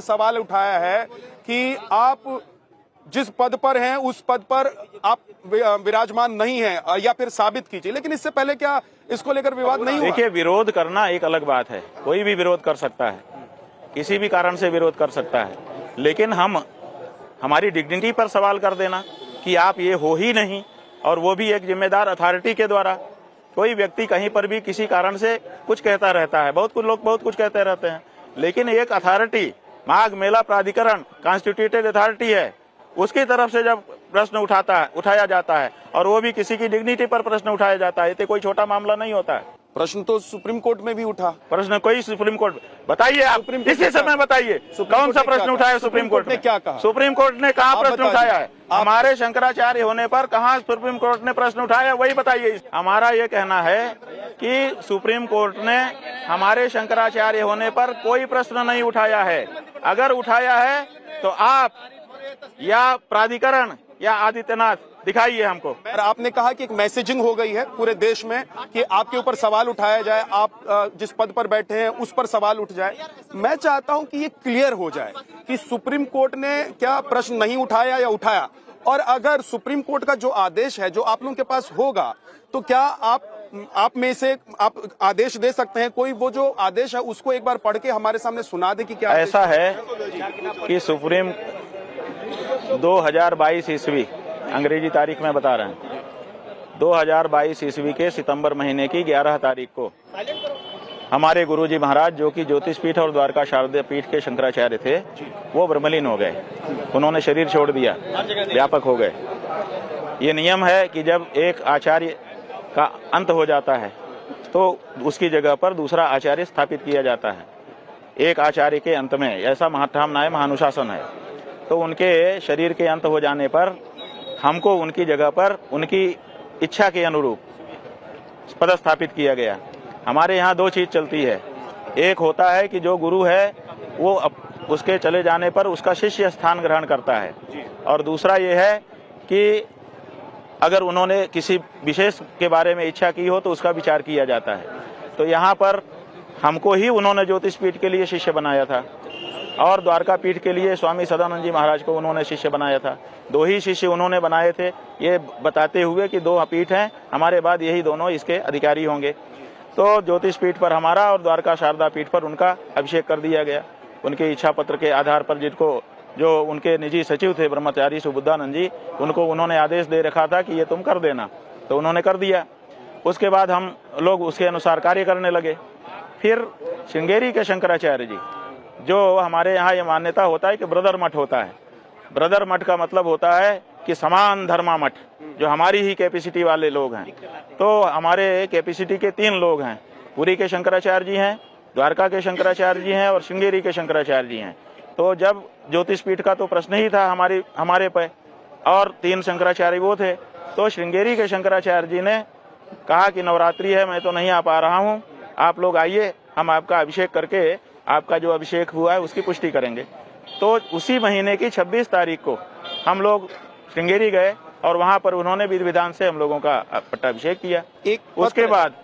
सवाल उठाया है कि आप जिस पद पर हैं उस पद पर आप विराजमान नहीं हैं या फिर साबित कीजिए, लेकिन इससे पहले क्या इसको लेकर विवाद नहीं हुआ? देखिए, विरोध करना एक अलग बात है, कोई भी विरोध कर सकता है, किसी भी कारण से विरोध कर सकता है, लेकिन हमारी डिग्निटी पर सवाल कर देना कि आप ये हो ही नहीं, और वो भी एक जिम्मेदार अथॉरिटी के द्वारा। कोई व्यक्ति कहीं पर भी किसी कारण से कुछ कहता रहता है, बहुत कुछ लोग बहुत कुछ कहते रहते हैं, लेकिन एक अथॉरिटी माघ मेला प्राधिकरण कॉन्स्टिट्यूटेड अथॉरिटी है, उसकी तरफ से जब प्रश्न उठाया जाता है और वो भी किसी की डिग्निटी पर प्रश्न उठाया जाता है, तो कोई छोटा मामला नहीं होता है। प्रश्न तो सुप्रीम कोर्ट में भी उठा। प्रश्न कोई सुप्रीम कोर्ट बताइए, आप इसी समय बताइए कौन सा प्रश्न उठाया सुप्रीम कोर्ट ने? क्या कहा सुप्रीम कोर्ट ने? कहाँ प्रश्न उठाया है? हमारे शंकराचार्य होने पर कहाँ सुप्रीम कोर्ट ने प्रश्न उठाया, वही बताइए। हमारा ये कहना है कि सुप्रीम कोर्ट ने हमारे शंकराचार्य होने पर कोई प्रश्न नहीं उठाया है। अगर उठाया है तो आप या प्राधिकरण या आदित्यनाथ दिखाइए हमको। आपने कहा कि एक मैसेजिंग हो गई है पूरे देश में कि आपके ऊपर सवाल उठाया जाए, आप जिस पद पर बैठे हैं उस पर सवाल उठ जाए। मैं चाहता हूं कि ये क्लियर हो जाए कि सुप्रीम कोर्ट ने क्या प्रश्न नहीं उठाया या उठाया, और अगर सुप्रीम कोर्ट का जो आदेश है जो आप लोगों के पास होगा, तो क्या आप में से आप आदेश दे सकते हैं? कोई वो जो आदेश है उसको एक बार पढ़ के हमारे सामने सुना दे कि क्या ऐसा है कि सुप्रीम 2022 ईस्वी, अंग्रेजी तारीख में बता रहे हैं, 2022 ईस्वी के सितंबर महीने की 11 तारीख को हमारे गुरुजी महाराज, जो कि ज्योतिष पीठ और द्वारका शारदा पीठ के शंकराचार्य थे, वो ब्रह्मलीन हो गए। उन्होंने शरीर छोड़ दिया, व्यापक हो गए। ये नियम है कि जब एक आचार्य का अंत हो जाता है तो उसकी जगह पर दूसरा आचार्य स्थापित किया जाता है। एक आचार्य के अंत में ऐसा महाठामनाय महानुशासन है, तो उनके शरीर के अंत हो जाने पर हमको उनकी जगह पर उनकी इच्छा के अनुरूप पदस्थापित किया गया। हमारे यहाँ दो चीज चलती है, एक होता है कि जो गुरु है वो उसके चले जाने पर उसका शिष्य स्थान ग्रहण करता है, और दूसरा ये है कि अगर उन्होंने किसी विशेष के बारे में इच्छा की हो तो उसका विचार किया जाता है। तो यहाँ पर हमको ही उन्होंने ज्योतिष पीठ के लिए शिष्य बनाया था और द्वारका पीठ के लिए स्वामी सदानंद जी महाराज को उन्होंने शिष्य बनाया था। दो ही शिष्य उन्होंने बनाए थे, ये बताते हुए कि 2 पीठ हैं, हमारे बाद यही दोनों इसके अधिकारी होंगे। तो ज्योतिष पीठ पर हमारा और द्वारका शारदा पीठ पर उनका अभिषेक कर दिया गया। उनके इच्छा पत्र के आधार पर, जिनको जो उनके निजी सचिव थे ब्रह्मचारी सुबुद्धानंद जी, उनको उन्होंने आदेश दे रखा था कि ये तुम कर देना, तो उन्होंने कर दिया। उसके बाद हम लोग उसके अनुसार कार्य करने लगे। फिर श्रृंगेरी के शंकराचार्य जी, जो हमारे यहाँ ये मान्यता होता है कि ब्रदर मठ होता है। ब्रदर मठ का मतलब होता है कि समान धर्मा मठ, जो हमारी ही कैपेसिटी वाले लोग हैं। तो हमारे कैपेसिटी के 3 लोग हैं, पुरी के शंकराचार्य जी हैं, द्वारका के शंकराचार्य जी हैं और श्रृंगेरी के शंकराचार्य जी हैं। तो जब ज्योतिष पीठ का तो प्रश्न ही था हमारे पे, और 3 शंकराचार्य वो थे, तो श्रृंगेरी के शंकराचार्य जी ने कहा कि नवरात्रि है, मैं तो नहीं आ पा रहा हूँ, आप लोग आइए, हम आपका अभिषेक करके आपका जो अभिषेक हुआ है उसकी पुष्टि करेंगे। तो उसी महीने की 26 तारीख को हम लोग श्रृंगेरी गए और वहां पर उन्होंने विधि विधान से हम लोगों का पट्टाभिषेक किया। उसके बाद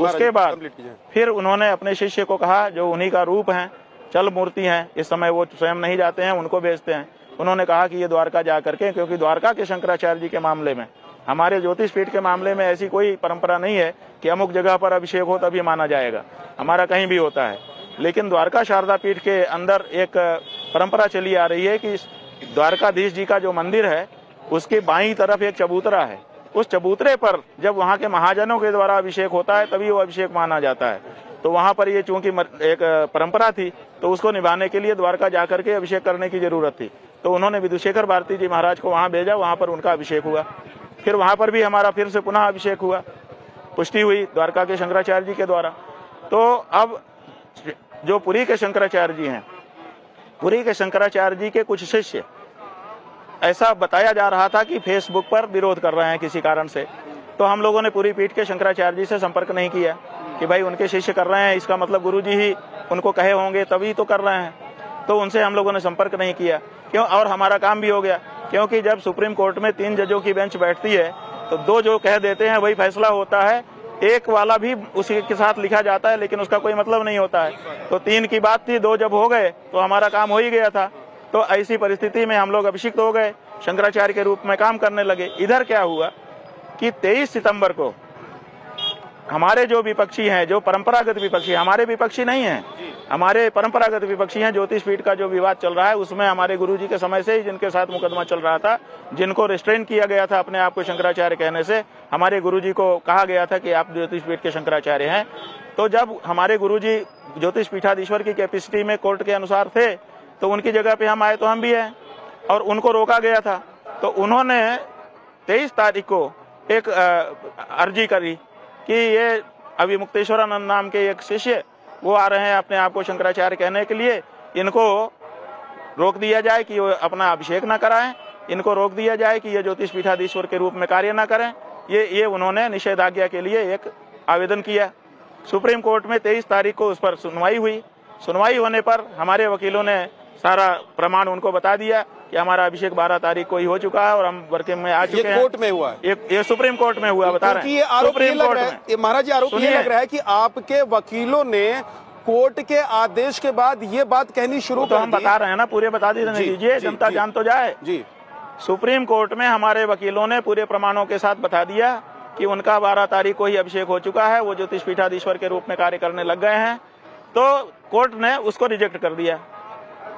उसके बाद फिर उन्होंने अपने शिष्य को कहा, जो उन्हीं का रूप है, चल मूर्ति हैं, इस समय वो स्वयं नहीं जाते हैं, उनको भेजते हैं। उन्होंने कहा कि ये द्वारका जा करके, क्योंकि द्वारका के शंकराचार्य जी के मामले में, हमारे ज्योतिष पीठ के मामले में ऐसी कोई परंपरा नहीं है कि अमुक जगह पर अभिषेक हो तभी माना जाएगा, हमारा कहीं भी होता है। लेकिन द्वारका शारदा पीठ के अंदर एक परंपरा चली आ रही है कि द्वारकाधीश जी का जो मंदिर है उसके बाईं तरफ एक चबूतरा है, उस चबूतरे पर जब वहाँ के महाजनों के द्वारा अभिषेक होता है तभी वो अभिषेक माना जाता है। तो वहाँ पर ये चूंकि एक परंपरा थी, तो उसको निभाने के लिए द्वारका जाकर के अभिषेक करने की जरूरत थी। तो उन्होंने विधुशेखर भारती जी महाराज को वहाँ भेजा, वहाँ पर उनका अभिषेक हुआ। फिर वहाँ पर भी हमारा फिर से पुनः अभिषेक हुआ, पुष्टि हुई द्वारका के शंकराचार्य जी के द्वारा। तो अब जो पुरी के शंकराचार्य जी हैं, पुरी के शंकराचार्य जी के कुछ शिष्य, ऐसा बताया जा रहा था कि फेसबुक पर विरोध कर रहे हैं किसी कारण से। तो हम लोगों ने पुरी पीठ के शंकराचार्य जी से संपर्क नहीं किया कि भाई उनके शिष्य कर रहे हैं, इसका मतलब गुरुजी ही उनको कहे होंगे तभी तो कर रहे हैं। तो उनसे हम लोगों ने संपर्क नहीं किया, क्यों, और हमारा काम भी हो गया, क्योंकि जब सुप्रीम कोर्ट में 3 जजों की बेंच बैठती है तो 2 जो कह देते हैं वही फैसला होता है। एक वाला भी उसी के साथ लिखा जाता है, लेकिन उसका कोई मतलब नहीं होता है। तो 3 की बात थी, 2 जब हो गए तो हमारा काम हो ही गया था। तो ऐसी परिस्थिति में हम लोग अभिषिक्त हो गए, शंकराचार्य के रूप में काम करने लगे। इधर क्या हुआ कि 23 सितंबर को हमारे जो विपक्षी हैं, जो परंपरागत विपक्षी, हमारे विपक्षी नहीं हैं, हमारे परंपरागत विपक्षी हैं, ज्योतिष पीठ का जो विवाद चल रहा है उसमें हमारे गुरुजी के समय से ही जिनके साथ मुकदमा चल रहा था, जिनको रिस्ट्रेन किया गया था अपने आप को शंकराचार्य कहने से, हमारे गुरुजी को कहा गया था कि आप ज्योतिष पीठ के शंकराचार्य हैं। तो जब हमारे गुरुजी ज्योतिष पीठाधीश्वर की कैपेसिटी में कोर्ट के अनुसार थे, तो उनकी जगह पे हम आए तो हम भी हैं, और उनको रोका गया था। तो उन्होंने 23 तारीख को एक अर्जी करी कि ये अभी मुक्तेश्वरानंद नाम के एक शिष्य वो आ रहे हैं अपने आप को शंकराचार्य कहने के लिए, इनको रोक दिया जाए कि वो अपना अभिषेक ना कराएं, इनको रोक दिया जाए कि ये ज्योतिष पीठाधीश्वर के रूप में कार्य ना करें। ये उन्होंने निषेधाज्ञा के लिए एक आवेदन किया। सुप्रीम कोर्ट में 23 तारीख को उस पर सुनवाई हुई। सुनवाई होने पर हमारे वकीलों ने सारा प्रमाण उनको बता दिया कि हमारा अभिषेक 12 तारीख को ही हो चुका है और हम वर्किंग में आ चुके हैं। कोर्ट में हुआ है, ये सुप्रीम कोर्ट में हुआ, बता रहे हैं सुप्रीम कोर्ट में। महाराज जी, आरोप ये लग रहा है कि आपके वकीलों ने कोर्ट के आदेश के बाद ये बात कहनी शुरू तो हम बता रहे हैं ना, पूरे बता दीजिए, जनता जान तो जाए जी। सुप्रीम कोर्ट में हमारे वकीलों ने पूरे प्रमाणों के साथ बता दिया कि उनका 12 तारीख को ही अभिषेक हो चुका है, वो ज्योतिष पीठाधीश्वर के रूप में कार्य करने लग गए हैं। तो कोर्ट ने उसको रिजेक्ट कर दिया,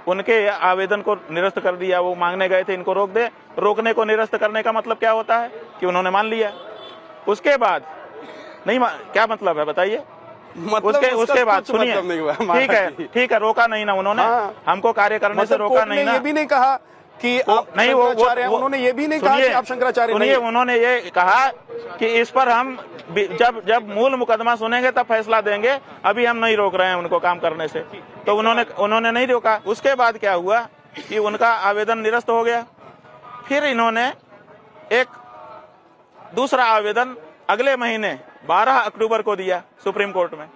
उनके आवेदन को निरस्त कर दिया। वो मांगने गए थे इनको रोक दे, रोकने को निरस्त करने का मतलब क्या होता है कि उन्होंने मान लिया। उसके बाद नहीं, क्या मतलब है बताइए? मतलब उसके बाद सुनिए, ठीक है, रोका नहीं ना उन्होंने, हमको कार्य करने से रोका नहीं ना। ये भी नहीं कहा कि आप नहीं, उन्होंने ये भी नहीं कहा कि आप शंकराचार्य नहीं। उन्होंने ये कहा कि इस पर हम जब मूल मुकदमा सुनेंगे तब फैसला देंगे, अभी हम नहीं रोक रहे हैं उनको काम करने से। तो उन्होंने नहीं रोका। उसके बाद क्या हुआ कि उनका आवेदन निरस्त हो गया। फिर इन्होंने एक दूसरा आवेदन अगले महीने 12 अक्टूबर को दिया सुप्रीम कोर्ट में।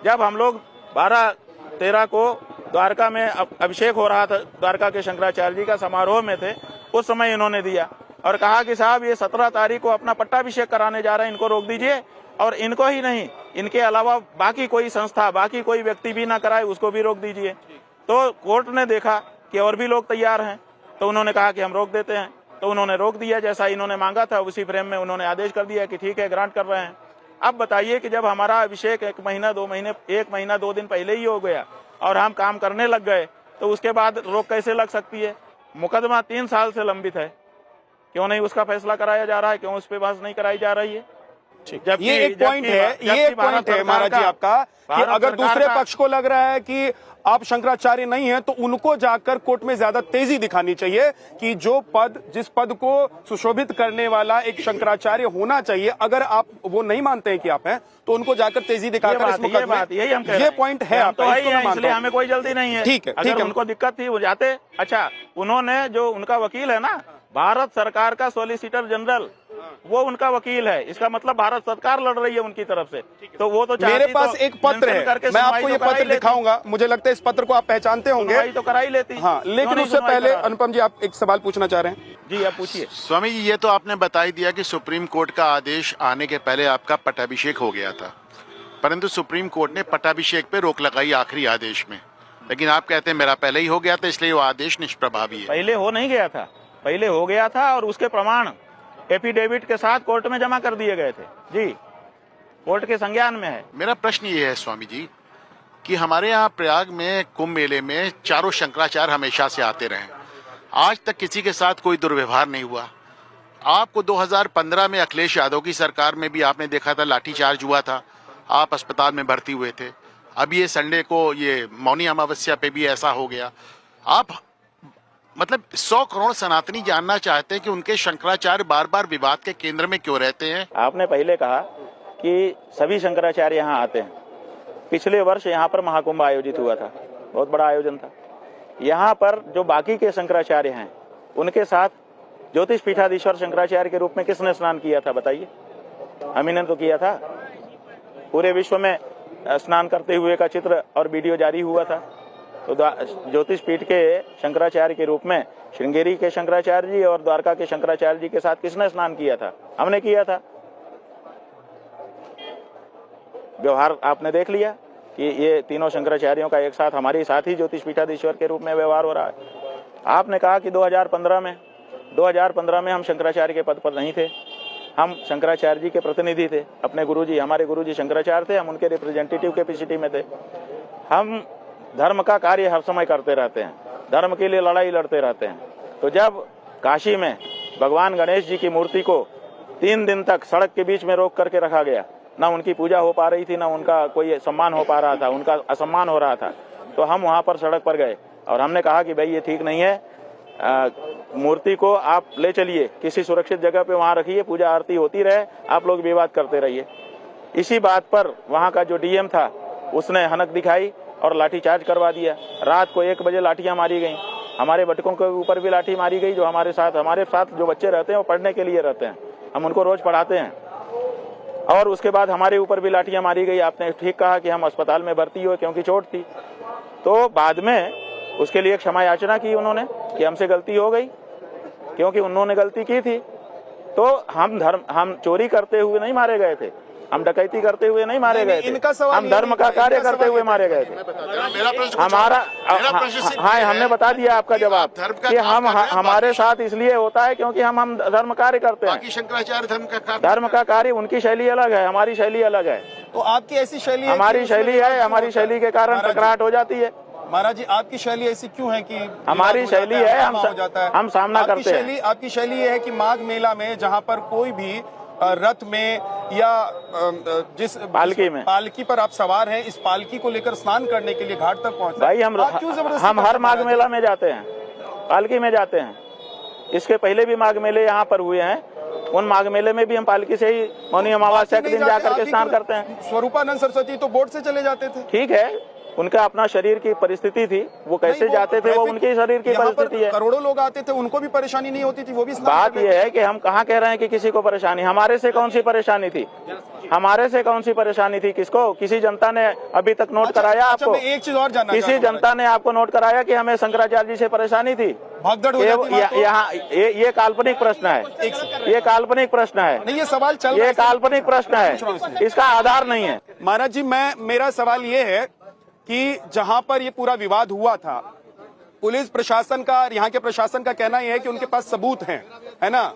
जब हम लोग 12-13 को द्वारका में अभिषेक हो रहा था, द्वारका के शंकराचार्य जी का समारोह में थे, उस समय इन्होंने दिया और कहा कि साहब ये 17 तारीख को अपना पट्टाभिषेक कराने जा रहे हैं, इनको रोक दीजिए। और इनको ही नहीं, इनके अलावा बाकी कोई संस्था, बाकी कोई व्यक्ति भी ना कराए, उसको भी रोक दीजिए। तो कोर्ट ने देखा कि और भी लोग तैयार हैं, तो उन्होंने कहा कि हम रोक देते हैं। तो उन्होंने रोक दिया, जैसा इन्होंने मांगा था उसी फ्रेम में उन्होंने आदेश कर दिया कि ठीक है, ग्रांट कर रहे हैं। अब बताइए कि जब हमारा अभिषेक 1 महीना 2 दिन पहले ही हो गया और हम काम करने लग गए, तो उसके बाद रोक कैसे लग सकती है? मुकदमा 3 साल से लंबित है, क्यों नहीं उसका फैसला कराया जा रहा है? क्यों उस पर बहस नहीं कराई जा रही है? ये एक पॉइंट है महाराज जी आपका कि अगर दूसरे पक्ष को लग रहा है कि आप शंकराचार्य नहीं हैं, तो उनको जाकर कोर्ट में ज्यादा तेजी दिखानी चाहिए कि जिस पद को सुशोभित करने वाला एक शंकराचार्य होना चाहिए, अगर आप वो नहीं मानते हैं कि आप हैं, तो उनको जाकर तेजी दिखाकर इस मुकदमे में, यही हम कह रहे हैं। ये पॉइंट है आपका, इसलिए हमें कोई जल्दी नहीं है। ठीक है, अगर उनको दिक्कत थी वो जाते। अच्छा, उन्होंने जो उनका वकील है ना, भारत सरकार का सॉलिसिटर जनरल, वो उनका वकील है, इसका मतलब भारत सरकार लड़ रही है उनकी तरफ से। तो वो तो मेरे पास एक पत्र है, मैं आपको ये पत्र दिखाऊंगा, मुझे लगता है इस पत्र को आप पहचानते होंगे। तो करा ही लेती। हाँ, लेकिन उससे पहले अनुपम जी, आप एक सवाल पूछना चाह रहे हैं? जी, आप पूछिए। स्वामी जी, ये तो आपने बता ही दिया कि सुप्रीम कोर्ट का आदेश आने के पहले आपका पट्टाभिषेक हो गया था, परंतु सुप्रीम कोर्ट ने पट्टाभिषेक पे रोक लगाई आखिरी आदेश में। लेकिन आप कहते हैं मेरा पहले ही हो गया था, इसलिए वो आदेश निष्प्रभावी है। पहले हो नहीं गया था, पहले हो गया था और उसके प्रमाण एफिडेविट के साथ कोर्ट में जमा कर दिए गए थे। जी, कोर्ट के संज्ञान में है। मेरा प्रश्न ये है स्वामी जी कि हमारे यहाँ प्रयाग में कुंभ मेले में चारों शंकराचार्य हमेशा से आते रहे, आज तक किसी के साथ कोई दुर्व्यवहार नहीं हुआ। आपको 2015 में अखिलेश यादव की सरकार में भी आपने देखा था लाठीचार्ज हुआ था, आप अस्पताल में भर्ती हुए थे। अब ये संडे को ये मौनी अमावस्या पे भी ऐसा हो गया। आप मतलब 100 करोड़ सनातनी जानना चाहते हैं कि उनके शंकराचार्य बार बार विवाद के केंद्र में क्यों रहते हैं। आपने पहले कहा कि सभी शंकराचार्य यहाँ आते हैं। पिछले वर्ष यहाँ पर महाकुंभ आयोजित हुआ था, बहुत बड़ा आयोजन था। यहाँ पर जो बाकी के शंकराचार्य हैं, उनके साथ ज्योतिष पीठाधीश्वर शंकराचार्य के रूप में किसने स्नान किया था बताइए? हम ही ने तो किया था। पूरे विश्व में स्नान करते हुए का चित्र और वीडियो जारी हुआ था। तो ज्योतिष पीठ के शंकराचार्य के रूप में श्रृंगेरी के शंकराचार्य जी और द्वारका के शंकराचार्य जी के साथ किसने स्नान किया था? हमने किया था। व्यवहार आपने देख लिया कि ये तीनों शंकराचार्यों का एक साथ हमारे साथ ही ज्योतिष पीठाधीश्वर के रूप में व्यवहार हो रहा है। आपने कहा कि 2015 में हम शंकराचार्य के पद पर नहीं थे, हम शंकराचार्य जी के प्रतिनिधि थे। अपने गुरुजी, हमारे गुरुजी शंकराचार्य थे, हम उनके रिप्रेजेंटेटिव कैपेसिटी में थे। हम धर्म का कार्य हर समय करते रहते हैं, धर्म के लिए लड़ाई लड़ते रहते हैं। तो जब काशी में भगवान गणेश जी की मूर्ति को 3 दिन तक सड़क के बीच में रोक करके रखा गया, ना उनकी पूजा हो पा रही थी, ना उनका कोई सम्मान हो पा रहा था, उनका असम्मान हो रहा था, तो हम वहां पर सड़क पर गए और हमने कहा कि भाई ये ठीक नहीं है, मूर्ति को आप ले चलिए किसी सुरक्षित जगह पे, वहां रखिए, पूजा आरती होती रहे, आप लोग विवाद करते रहिए। इसी बात पर वहां का जो डीएम था उसने हनक दिखाई और लाठीचार्ज करवा दिया। रात को 1 बजे लाठियां मारी गई, हमारे बटकों के ऊपर भी लाठी मारी गई। जो हमारे साथ जो बच्चे रहते हैं वो पढ़ने के लिए रहते हैं, हम उनको रोज पढ़ाते हैं, और उसके बाद हमारे ऊपर भी लाठियां मारी गई। आपने ठीक कहा कि हम अस्पताल में भर्ती हुए क्योंकि चोट थी। तो बाद में उसके लिए क्षमा याचना की उन्होंने कि हमसे गलती हो गई, क्योंकि उन्होंने गलती की थी। तो हम चोरी करते हुए नहीं मारे गए थे, हम डकैती करते हुए नहीं मारे गए थे, हम धर्म का कार्य करते हुए मारे गए थे। हमारा हाँ, हमने बता दिया आपका जवाब कि हम हमारे साथ इसलिए होता है क्योंकि हम धर्म कार्य करते हैं। शंकराचार्य धर्म का कार्य, उनकी शैली अलग है, हमारी शैली अलग है। तो आपकी ऐसी शैली है, हमारी शैली है, हमारी शैली के कारण टकराहट हो जाती है। महाराज जी, आपकी शैली ऐसी क्यों है कि हमारी शैली है, हम सामना करते हैं। आपकी शैली ये है कि माघ मेला में जहाँ पर कोई भी रथ में या जिस पालकी पर आप सवार हैं, इस पालकी को लेकर स्नान करने के लिए घाट तक पहुंचना, भाई हम हर माघ मेला में जाते हैं, पालकी में जाते हैं। इसके पहले भी माघ मेले यहाँ पर हुए हैं, उन माघ मेले में भी हम पालकी से ही मौनी अमावस्या के दिन जाकर के स्नान करते हैं। स्वरूपानंद सरस्वती तो बोट से चले जाते थे। ठीक है, उनका अपना शरीर की परिस्थिति थी, वो कैसे जाते थे वो उनके शरीर की परिस्थिति है। करोड़ों लोग आते थे, उनको भी परेशानी नहीं होती थी, वो भी। बात ये है कि हम कहाँ कह रहे हैं कि किसी को परेशानी, हमारे से कौन सी परेशानी थी, हमारे से कौन सी परेशानी थी, किसको? किसी जनता ने अभी तक नोट कराया आपको? एक चीज और जानना, किसी जनता ने आपको नोट कराया कि हमें शंकराचार्य जी से परेशानी थी? यहाँ ये काल्पनिक प्रश्न है, ये काल्पनिक प्रश्न है, नहीं ये सवाल चल, ये काल्पनिक प्रश्न है, इसका आधार नहीं है। महाराज जी, मेरा सवाल ये है कि जहां पर ये पूरा विवाद हुआ था, पुलिस प्रशासन का, यहाँ के प्रशासन का कहना यह है कि उनके पास सबूत हैं, है ना?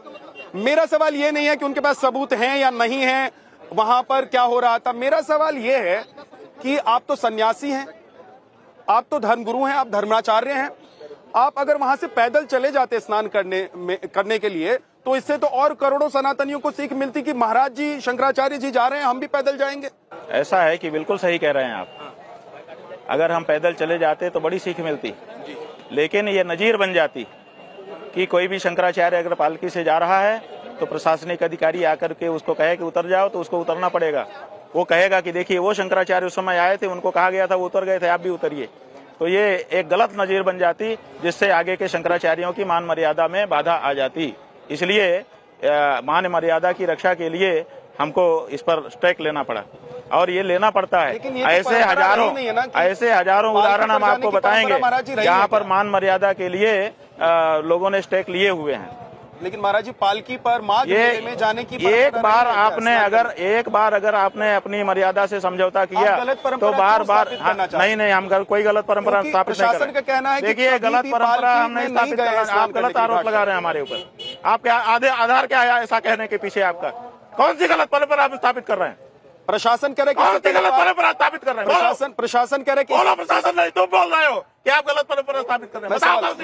मेरा सवाल ये नहीं है कि उनके पास सबूत हैं या नहीं है, वहां पर क्या हो रहा था। मेरा सवाल ये है कि आप तो सन्यासी हैं, आप तो धर्मगुरु हैं, आप धर्माचार्य हैं, आप अगर वहां से पैदल चले जाते स्नान करने के लिए, तो इससे तो और करोड़ों सनातनियों को सीख मिलती कि महाराज जी, शंकराचार्य जी जा रहे हैं, हम भी पैदल जाएंगे। ऐसा है कि बिल्कुल सही कह रहे हैं आप, अगर हम पैदल चले जाते तो बड़ी सीख मिलती, लेकिन ये नजीर बन जाती कि कोई भी शंकराचार्य अगर पालकी से जा रहा है तो प्रशासनिक अधिकारी आकर के उसको कहे कि उतर जाओ, तो उसको उतरना पड़ेगा। वो कहेगा कि देखिए वो शंकराचार्य उस समय आए थे, उनको कहा गया था, वो उतर गए थे, आप भी उतरिए। तो ये एक गलत नजीर बन जाती, जिससे आगे के शंकराचार्यों की मान मर्यादा में बाधा आ जाती। इसलिए मान मर्यादा की रक्षा के लिए हमको इस पर स्ट्राइक लेना पड़ा, और ये लेना पड़ता है। ऐसे हजारों उदाहरण हम आपको बताएंगे जहाँ पर मान मर्यादा के लिए लोगों ने स्ट्राइक लिए हुए हैं। लेकिन महाराज जी, पालकी पर माघ मेले में जाने की एक बार अगर आपने अपनी मर्यादा से समझौता किया तो बार नहीं, हम कोई गलत परंपरा स्थापित नहीं कर रहे हैं। देखिए, गलत परंपरा हम नहीं स्थापित कर रहे हैं, आप गलत आरोप लगा रहे हैं हमारे ऊपर। आप क्या आधार क्या है ऐसा कहने के पीछे? आपका कौन सी गलत परंपरा आप स्थापित कर रहे हैं? प्रशासन कह रहे कि गलत परंपरा स्थापित कर रहे हैं। प्रशासन कह रहे कि प्रशासन नहीं, तुम बोल रहे हो कि आप गलत परंपरा स्थापित कर रहे हैं।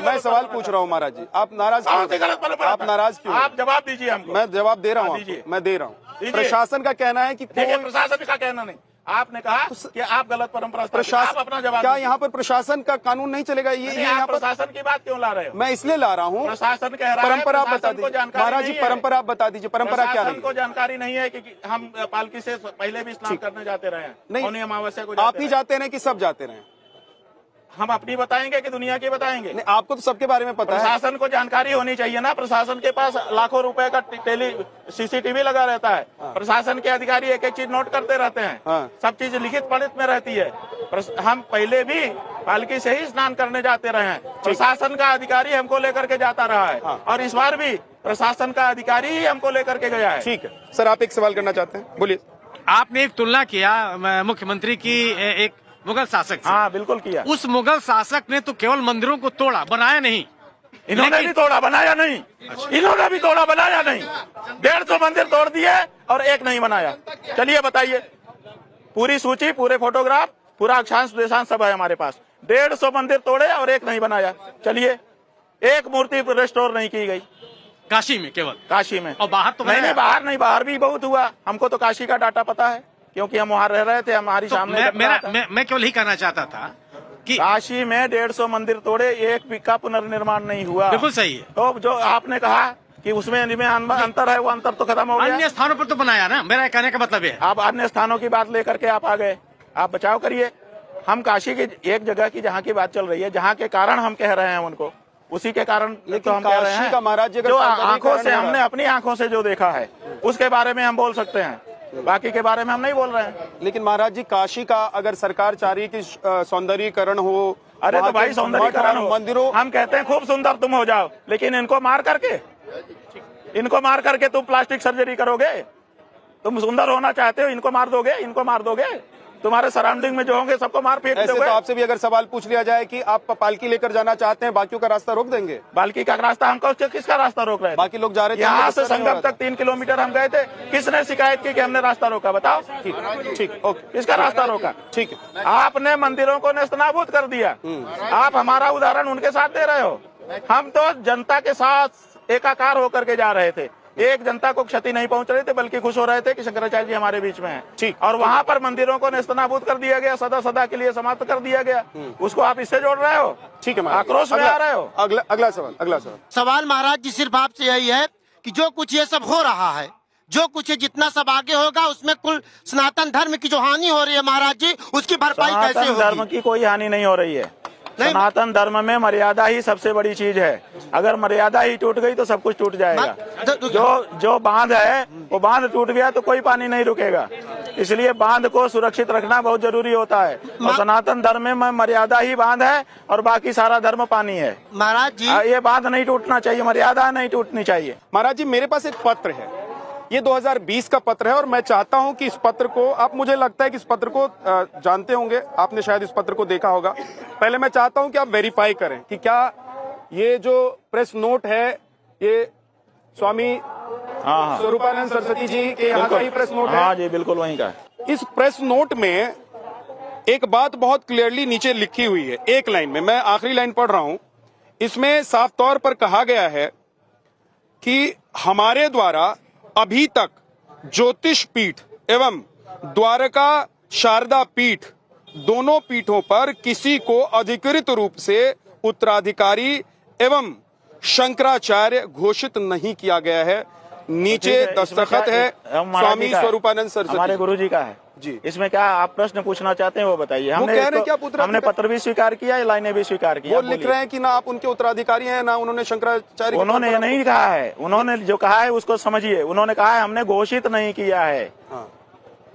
मैं सवाल पूछ रहा हूँ महाराज जी, आप नाराज क्यों? आप नाराज क्यों? आप जवाब दीजिए हमको। मैं जवाब दे रहा हूँ, मैं दे रहा हूँ। प्रशासन का कहना है कि प्रशासन का कहना नहीं, आपने कहा कि आप गलत परंपरा, प्रशासन अपना जवाब। क्या यहाँ पर प्रशासन का कानून नहीं चलेगा? ये यहाँ पर प्रशासन की बात क्यों ला रहे हो? मैं इसलिए ला रहा हूँ, प्रशासन कह रहा है, परंपरा बता दीजिए महाराज जी, परंपरा आप बता दीजिए, परंपरा क्या है? को जानकारी नहीं है कि हम पालकी से पहले भी स्नान करने जाते रहे हैं। नहीं, अमावस्या को आप ही जाते रहे कि सब जाते रहे? हम अपनी बताएंगे कि दुनिया की बताएंगे? नहीं, आपको तो सबके बारे में पता है। प्रशासन को जानकारी होनी चाहिए ना। प्रशासन के पास लाखों रुपए का सीसीटीवी लगा रहता है। प्रशासन के अधिकारी एक एक चीज नोट करते रहते हैं। सब चीज लिखित पढ़ित में रहती है। हम पहले भी पालकी से ही स्नान करने जाते रहे हैं। प्रशासन का अधिकारी हमको लेकर के जाता रहा है, और इस बार भी प्रशासन का अधिकारी ही हमको लेकर के गया है। ठीक है सर, आप एक सवाल करना चाहते हैं, बोलिए। आपने एक तुलना किया मुख्यमंत्री की एक मुगल शासक से। हाँ बिल्कुल किया। उस मुगल शासक ने तो केवल मंदिरों को तोड़ा, बनाया नहीं। इन्होंने भी तोड़ा, बनाया नहीं। इन्होंने भी तोड़ा, बनाया नहीं। 150 मंदिर तोड़ दिए और एक नहीं बनाया। चलिए बताइए, पूरी सूची, पूरे फोटोग्राफ, पूरा अक्षांश देशांश सब है हमारे पास। 150 मंदिर तोड़े और एक नहीं बनाया। चलिए, एक मूर्ति रेस्टोर नहीं की गई काशी में, केवल काशी में। और बाहर तो नहीं, बाहर नहीं, बाहर भी बहुत हुआ। हमको तो काशी का डाटा पता है क्योंकि हम वहाँ रह रहे थे, हमारी तो सामने। मैं केवल यही कहना चाहता था कि काशी में 150 मंदिर तोड़े, एक भी का पुनर्निर्माण नहीं हुआ। बिल्कुल सही है। तो जो आपने कहा कि उसमें अंतर है, वो अंतर तो खत्म हो गया। अन्य स्थानों पर तो बनाया ना, मेरा कहने का मतलब है। आप अन्य स्थानों की बात लेकर के आप आ गए, आप बचाव करिए। हम काशी की एक जगह की जहाँ की बात चल रही है, जहाँ के कारण हम कह रहे हैं उनको, उसी के कारण तो हम कह रहे हैं। का महाराज जी जो आंखों से हमने अपनी आंखों से जो देखा है उसके बारे में हम बोल सकते हैं, बाकी के बारे में हम नहीं बोल रहे हैं। लेकिन महाराज जी, काशी का अगर सरकार चाह रही है कि सौंदर्यीकरण हो, अरे तो भाई सौंदर्यीकरण हो, मंदिरों, हम कहते हैं खूब सुंदर तुम हो जाओ, लेकिन इनको मार करके तुम प्लास्टिक सर्जरी करोगे। तुम सुंदर होना चाहते हो, इनको मार दोगे, तुम्हारे सराउंडिंग में जो होंगे सबको मार फेंक ऐसे दोगे। तो आपसे भी अगर सवाल पूछ लिया जाए कि आप पालकी लेकर जाना चाहते हैं, बाकियों का रास्ता रोक देंगे? बाल्की का रास्ता हमको, किसका रास्ता रोक रहे हैं? बाकी लोग जा रहे थे, यहाँ से संगम तक 3 किलोमीटर हम गए थे, किसने शिकायत की कि हमने रास्ता रोका? बताओ। ठीक, ओके, किसका रास्ता रोका? ठीक है। आपने मंदिरों को नेस्तनाबूद कर दिया। आप हमारा उदाहरण उनके साथ दे रहे हो। हम तो जनता के साथ एकाकार होकर के जा रहे थे, एक जनता को क्षति नहीं पहुंच रहे थे, बल्कि खुश हो रहे थे कि शंकराचार्य जी हमारे बीच में हैं। ठीक। और वहाँ पर मंदिरों को नेस्तनाबूद कर दिया गया, सदा के लिए समाप्त कर दिया गया। उसको आप इससे जोड़ रहे हो? ठीक है, आक्रोश में आ रहे हो। अगला सवाल। सवाल महाराज जी सिर्फ आपसे यही है कि जो कुछ ये सब हो रहा है, जो कुछ जितना सब आगे होगा, उसमें कुल सनातन धर्म की जो हानि हो रही है महाराज जी, उसकी भरपाई कैसे होगी? धर्म की कोई हानि नहीं हो रही है। सनातन धर्म में मर्यादा ही सबसे बड़ी चीज है। अगर मर्यादा ही टूट गई तो सब कुछ टूट जाएगा। जो बांध है वो बांध टूट गया तो कोई पानी नहीं रुकेगा। इसलिए बांध को सुरक्षित रखना बहुत जरूरी होता है। और सनातन धर्म में मर्यादा ही बांध है और बाकी सारा धर्म पानी है। महाराज जी, ये बांध नहीं टूटना चाहिए, मर्यादा नहीं टूटनी चाहिए। महाराज जी, मेरे पास एक पत्र है, ये 2020 का पत्र है और मैं चाहता हूं कि इस पत्र को, आप, मुझे लगता है कि इस पत्र को जानते होंगे, आपने शायद इस पत्र को देखा होगा। पहले मैं चाहता हूं कि आप वेरीफाई करें कि क्या ये जो प्रेस नोट है ये स्वामी स्वरूपानंद सरस्वती जी के यहाँ का ही प्रेस नोट है? हाँ जी, बिल्कुल वहीं का। इस प्रेस नोट में एक बात बहुत क्लियरली नीचे लिखी हुई है, एक लाइन में, मैं आखिरी लाइन पढ़ रहा हूं। इसमें साफ तौर पर कहा गया है कि हमारे द्वारा अभी तक ज्योतिष पीठ एवं द्वारका शारदा पीठ दोनों पीठों पर किसी को अधिकृत रूप से उत्तराधिकारी एवं शंकराचार्य घोषित नहीं किया गया है। नीचे दस्तखत है स्वामी स्वरूपानंद सरस्वती, हमारे गुरुजी का है जी। इसमें क्या आप प्रश्न पूछना चाहते हैं वो बताइए। हमने पत्र भी स्वीकार किया, लाइनें भी स्वीकार किया। वो लिख रहे हैं कि ना आप उनके उत्तराधिकारी हैं, ना उन्होंने शंकराचार्य। उन्होंने ये नहीं कहा है, उन्होंने जो कहा है उसको समझिए। उन्होंने कहा है हमने घोषित नहीं किया है। हाँ।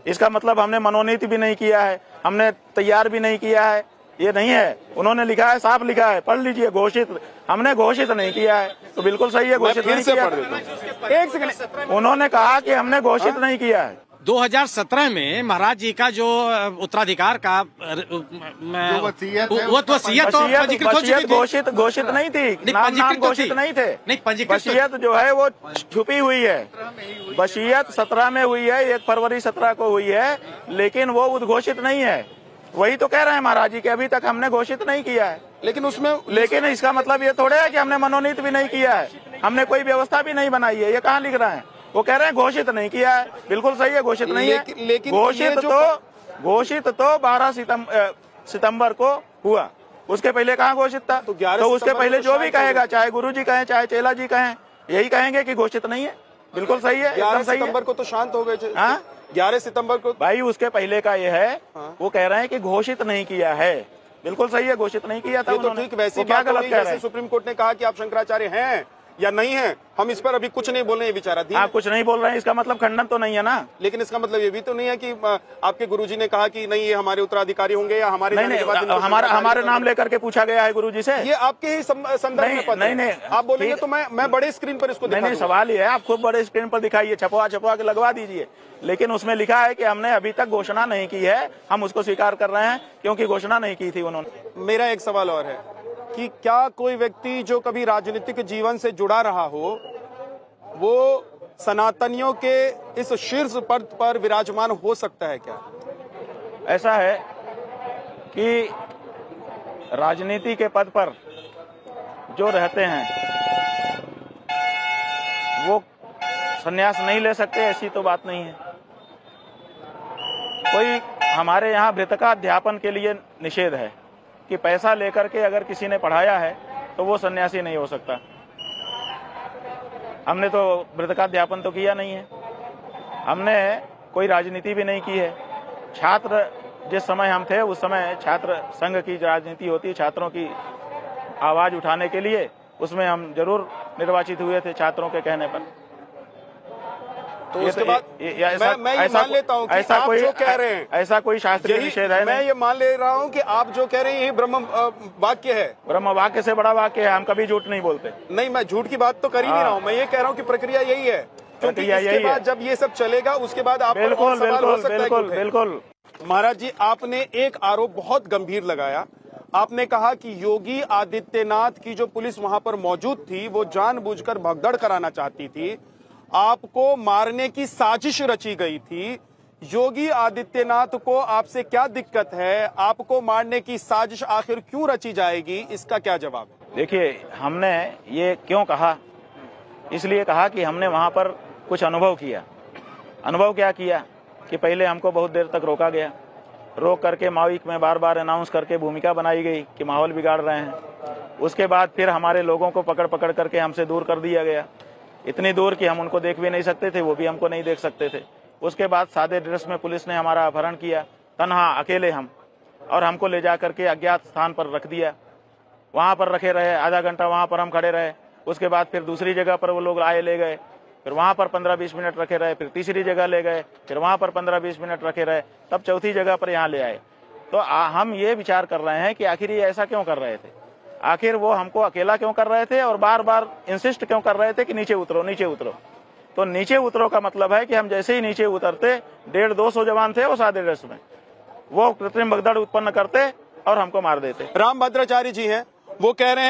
इसका मतलब हमने मनोनीत भी नहीं किया है, हमने तैयार भी नहीं किया है, ये नहीं है। उन्होंने लिखा है, साफ लिखा है, पढ़ लीजिए, घोषित। हमने घोषित नहीं किया है, तो बिल्कुल सही है, घोषित नहीं किया। एक सेकंड, उन्होंने कहा कि हमने घोषित नहीं किया है। 2017 में महाराज जी का जो उत्तराधिकार का घोषित नहीं थी, नाम घोषित नहीं थे। वसीयत जो है वो छुपी हुई है। वसीयत 17 में हुई है, 1 फरवरी 17 को हुई है, लेकिन वो उद्घोषित नहीं है। वही तो कह रहे हैं महाराज जी कि अभी तक हमने घोषित नहीं किया है। लेकिन इसका मतलब ये थोड़े है कि हमने मनोनीत भी नहीं किया है, हमने कोई व्यवस्था भी नहीं बनाई है। ये कहाँ लिख रहे हैं? वो कह रहे हैं घोषित नहीं किया है। बिल्कुल सही है, घोषित नहीं है। लेकिन घोषित तो 12 सितंबर को हुआ, उसके पहले कहाँ घोषित था? तो उसके पहले जो भी कहेगा, चाहे गुरु जी कहें चाहे चेला जी कहें, यही कहेंगे कि घोषित नहीं है। बिल्कुल सही है, 11 सितंबर को तो शांत हो गए। 11 सितंबर को भाई उसके पहले का ये है। वो कह रहे हैं कि घोषित नहीं किया है। बिल्कुल सही है, घोषित नहीं किया था। ये तो ठीक वैसी क्या गलत कह रहे हैं? सुप्रीम कोर्ट ने कहा कि आप शंकराचार्य हैं, या नहीं है, हम इस पर अभी कुछ नहीं बोल रहे हैं, विचाराधीन आप कुछ नहीं बोल रहे हैं, इसका मतलब खंडन तो नहीं है ना। लेकिन इसका मतलब ये भी तो नहीं है कि आपके गुरुजी ने कहा कि नहीं ये हमारे उत्तराधिकारी होंगे या हमारे नहीं जाने के बाद नहीं, इनको हमारे नाम लेकर के पूछा गया है गुरुजी से। ये आपके ही संदर्भ में पता है। नहीं, आप बोलेंगे तो मैं बड़े स्क्रीन पर इसको दिखा नहीं, दूंगा। सवाल ये है, आप खूब बड़े स्क्रीन पर दिखाइए, छपवा के लगवा दीजिए, लेकिन उसमें लिखा है कि हमने अभी तक घोषणा नहीं की है, हम उसको स्वीकार कर रहे हैं क्योंकि घोषणा नहीं की थी उन्होंने। मेरा एक सवाल और है कि क्या कोई व्यक्ति जो कभी राजनीतिक जीवन से जुड़ा रहा हो वो सनातनियों के इस शीर्ष पद पर विराजमान हो सकता है क्या? ऐसा है कि राजनीति के पद पर जो रहते हैं वो संन्यास नहीं ले सकते, ऐसी तो बात नहीं है। कोई हमारे यहाँ भृतकाध्यापन के लिए निषेध है कि पैसा लेकर के अगर किसी ने पढ़ाया है तो वो सन्यासी नहीं हो सकता। हमने तो भृतकाध्यापन तो किया नहीं है, हमने कोई राजनीति भी नहीं की है। छात्र जिस समय हम थे उस समय छात्र संघ की राजनीति होती है, छात्रों की आवाज उठाने के लिए, उसमें हम जरूर निर्वाचित हुए थे छात्रों के कहने पर। तो उसके बाद मैं ये मान लेता हूँ कि ऐसा आप कोई जो कह रहे हैं ऐसा कोई शास्त्रीय निषेध है मैं नहीं। ये मान ले रहा हूँ कि आप जो कह रहे हैं यही ब्रह्म वाक्य है। ब्रह्म वाक्य से बड़ा वाक्य है, हम कभी झूठ नहीं बोलते। नहीं, मैं झूठ की बात तो कर ही नहीं रहा हूँ, मैं ये कह रहा हूँ कि प्रक्रिया यही है, क्योंकि इसके बाद जब ये सब चलेगा उसके बाद आप पर और सवाल हो सकता है। बिल्कुल। महाराज जी, आपने एक आरोप बहुत गंभीर लगाया। आपने कहा कि योगी आदित्यनाथ की जो पुलिस वहां पर मौजूद थी वो जानबूझकर भगदड़ कराना चाहती थी, आपको मारने की साजिश रची गई थी। योगी आदित्यनाथ को आपसे क्या दिक्कत है? आपको मारने की साजिश आखिर क्यों रची जाएगी? इसका क्या जवाब है? देखिए, हमने ये क्यों कहा, इसलिए कहा कि हमने वहां पर कुछ अनुभव किया। अनुभव क्या किया कि पहले हमको बहुत देर तक रोका गया, रोक करके माइक में बार बार अनाउंस करके भूमिका बनाई गई कि माहौल बिगाड़ रहे हैं। उसके बाद फिर हमारे लोगों को पकड़ करके हमसे दूर कर दिया गया, इतनी दूर कि हम उनको देख भी नहीं सकते थे, वो भी हमको नहीं देख सकते थे। उसके बाद सादे ड्रेस में पुलिस ने हमारा अपहरण किया, तन्हा अकेले हम, और हमको ले जा करके अज्ञात स्थान पर रख दिया। वहां पर रखे रहे, आधा घंटा वहां पर हम खड़े रहे। उसके बाद फिर दूसरी जगह पर वो लोग आए, ले गए, फिर वहां पर 15-20 मिनट रखे रहे, फिर तीसरी जगह ले गए, फिर वहां पर 15-20 मिनट रखे रहे, तब चौथी जगह पर यहाँ ले आए। तो हम ये विचार कर रहे हैं कि आखिर ये ऐसा क्यों कर रहे थे, आखिर वो हमको अकेला क्यों कर रहे थे और बार बार इंसिस्ट क्यों कर रहे थे कि नीचे उतरो नीचे उतरो। तो नीचे उतरो का मतलब है कि हम जैसे ही नीचे उतरते 150-200 जवान थे वो सादे ड्रेस में, वो कृत्रिम भगदड़ उत्पन्न करते और हमको मार देते। रामभद्राचार्य जी हैं, वो कह रहे हैं